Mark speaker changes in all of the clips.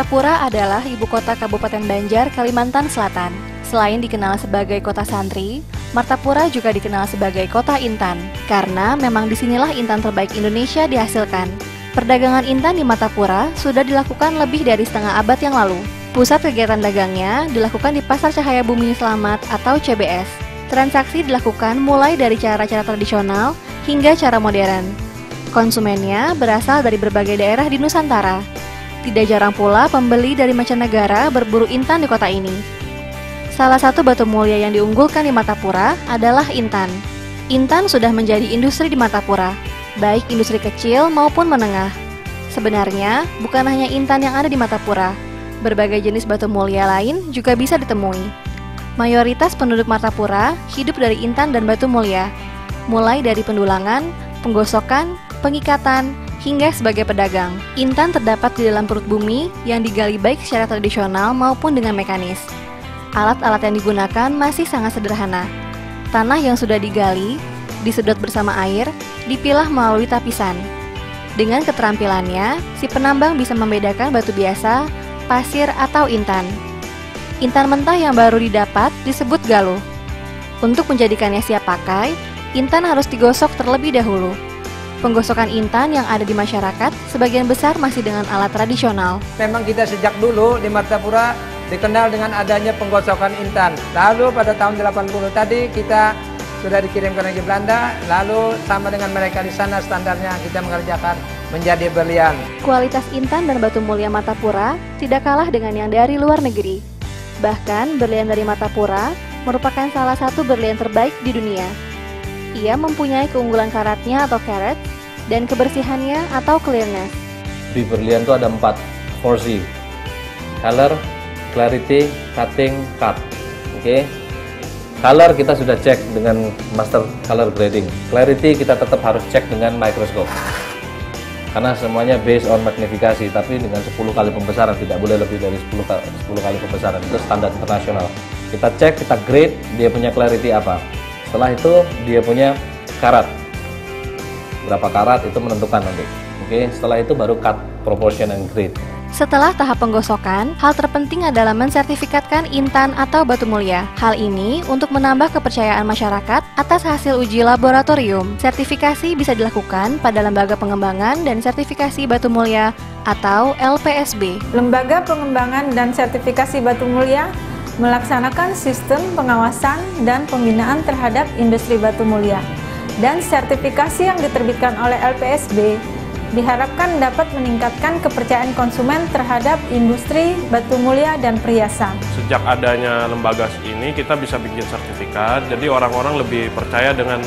Speaker 1: Martapura adalah ibu kota Kabupaten Banjar, Kalimantan Selatan. Selain dikenal sebagai kota santri, Martapura juga dikenal sebagai kota intan, karena memang disinilah intan terbaik Indonesia dihasilkan. Perdagangan intan di Martapura sudah dilakukan lebih dari setengah abad yang lalu. Pusat kegiatan dagangnya dilakukan di Pasar Cahaya Bumi Selamat atau CBS. Transaksi dilakukan mulai dari cara-cara tradisional hingga cara modern. Konsumennya berasal dari berbagai daerah di Nusantara. Tidak jarang pula pembeli dari mancanegara berburu intan di kota ini. Salah satu batu mulia yang diunggulkan di Martapura adalah intan. Intan sudah menjadi industri di Martapura, baik industri kecil maupun menengah. Sebenarnya, bukan hanya intan yang ada di Martapura, berbagai jenis batu mulia lain juga bisa ditemui. Mayoritas penduduk Martapura hidup dari intan dan batu mulia, mulai dari pendulangan, penggosokan, pengikatan, hingga sebagai pedagang. Intan terdapat di dalam perut bumi yang digali baik secara tradisional maupun dengan mekanis. Alat-alat yang digunakan masih sangat sederhana. Tanah yang sudah digali, disedot bersama air, dipilah melalui tapisan. Dengan keterampilannya, si penambang bisa membedakan batu biasa, pasir, atau intan. Intan mentah yang baru didapat disebut galuh. Untuk menjadikannya siap pakai, intan harus digosok terlebih dahulu. Penggosokan intan yang ada di masyarakat sebagian besar masih dengan alat tradisional.
Speaker 2: Memang kita sejak dulu di Martapura dikenal dengan adanya penggosokan intan. Lalu pada tahun 80 tadi kita sudah dikirim ke negeri Belanda, lalu sama dengan mereka di sana standarnya kita mengerjakan menjadi berlian.
Speaker 1: Kualitas intan dan batu mulia Martapura tidak kalah dengan yang dari luar negeri. Bahkan berlian dari Martapura merupakan salah satu berlian terbaik di dunia. Ia mempunyai keunggulan karatnya atau carat dan kebersihannya atau clearness.
Speaker 3: Di berlian itu ada 4 4C. Color, clarity, cutting, cut. Oke. Color kita sudah cek dengan master color grading. Clarity kita tetap harus cek dengan mikroskop. Karena semuanya based on magnifikasi, tapi dengan 10 kali pembesaran, tidak boleh lebih dari 10 kali pembesaran. Itu standar internasional. Kita cek, kita grade dia punya clarity apa. Setelah itu dia punya karat. Berapa karat itu menentukan nanti. Oke, setelah itu baru cut, proportion, and grade.
Speaker 1: Setelah tahap penggosokan, hal terpenting adalah mensertifikatkan intan atau batu mulia. Hal ini untuk menambah kepercayaan masyarakat atas hasil uji laboratorium. Sertifikasi bisa dilakukan pada Lembaga Pengembangan dan Sertifikasi Batu Mulia atau LPSB.
Speaker 4: Lembaga Pengembangan dan Sertifikasi Batu Mulia melaksanakan sistem pengawasan dan pembinaan terhadap industri batu mulia. Dan sertifikasi yang diterbitkan oleh LPSB diharapkan dapat meningkatkan kepercayaan konsumen terhadap industri batu mulia dan perhiasan.
Speaker 5: Sejak adanya lembaga ini, kita bisa bikin sertifikat, jadi orang-orang lebih percaya dengan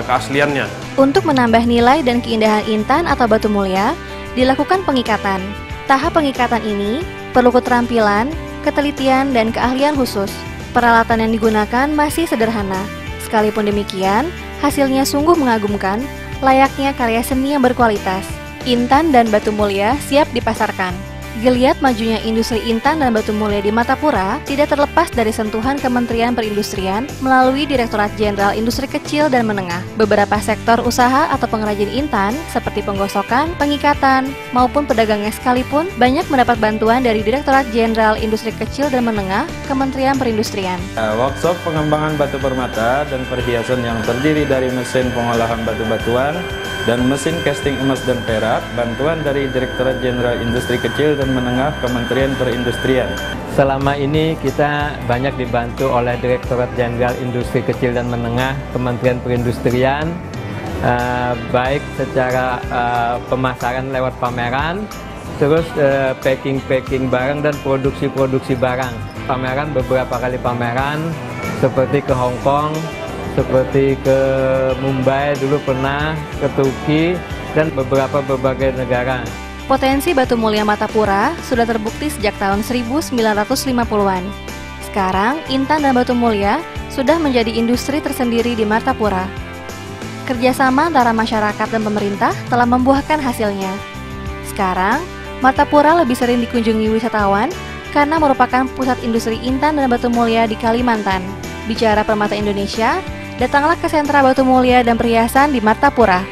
Speaker 5: keasliannya.
Speaker 1: Untuk menambah nilai dan keindahan intan atau batu mulia, dilakukan pengikatan. Tahap pengikatan ini perlu keterampilan, ketelitian, dan keahlian khusus. Peralatan yang digunakan masih sederhana. Sekalipun demikian, hasilnya sungguh mengagumkan, layaknya karya seni yang berkualitas. Intan dan batu mulia siap dipasarkan. Geliat majunya industri intan dan batu mulia di Martapura tidak terlepas dari sentuhan Kementerian Perindustrian melalui Direktorat Jenderal Industri Kecil dan Menengah. Beberapa sektor usaha atau pengrajin intan seperti penggosokan, pengikatan, maupun pedagangnya sekalipun banyak mendapat bantuan dari Direktorat Jenderal Industri Kecil dan Menengah Kementerian Perindustrian.
Speaker 6: Workshop pengembangan batu permata dan perhiasan yang terdiri dari mesin pengolahan batu-batuan dan mesin casting emas dan perak, bantuan dari Direktorat Jenderal Industri Kecil dan Menengah Kementerian Perindustrian.
Speaker 7: Selama ini kita banyak dibantu oleh Direktorat Jenderal Industri Kecil dan Menengah Kementerian Perindustrian, baik secara pemasaran lewat pameran, terus packing barang dan produksi berbarang. Pameran, beberapa kali pameran, seperti ke Hong Kong, seperti ke Mumbai dulu pernah, ke Turki, dan berbagai negara.
Speaker 1: Potensi batu mulia Martapura sudah terbukti sejak tahun 1950-an. Sekarang, intan dan batu mulia sudah menjadi industri tersendiri di Martapura. Kerjasama antara masyarakat dan pemerintah telah membuahkan hasilnya. Sekarang, Martapura lebih sering dikunjungi wisatawan karena merupakan pusat industri intan dan batu mulia di Kalimantan. Bicara Permata Indonesia, datanglah ke sentra batu mulia dan perhiasan di Martapura.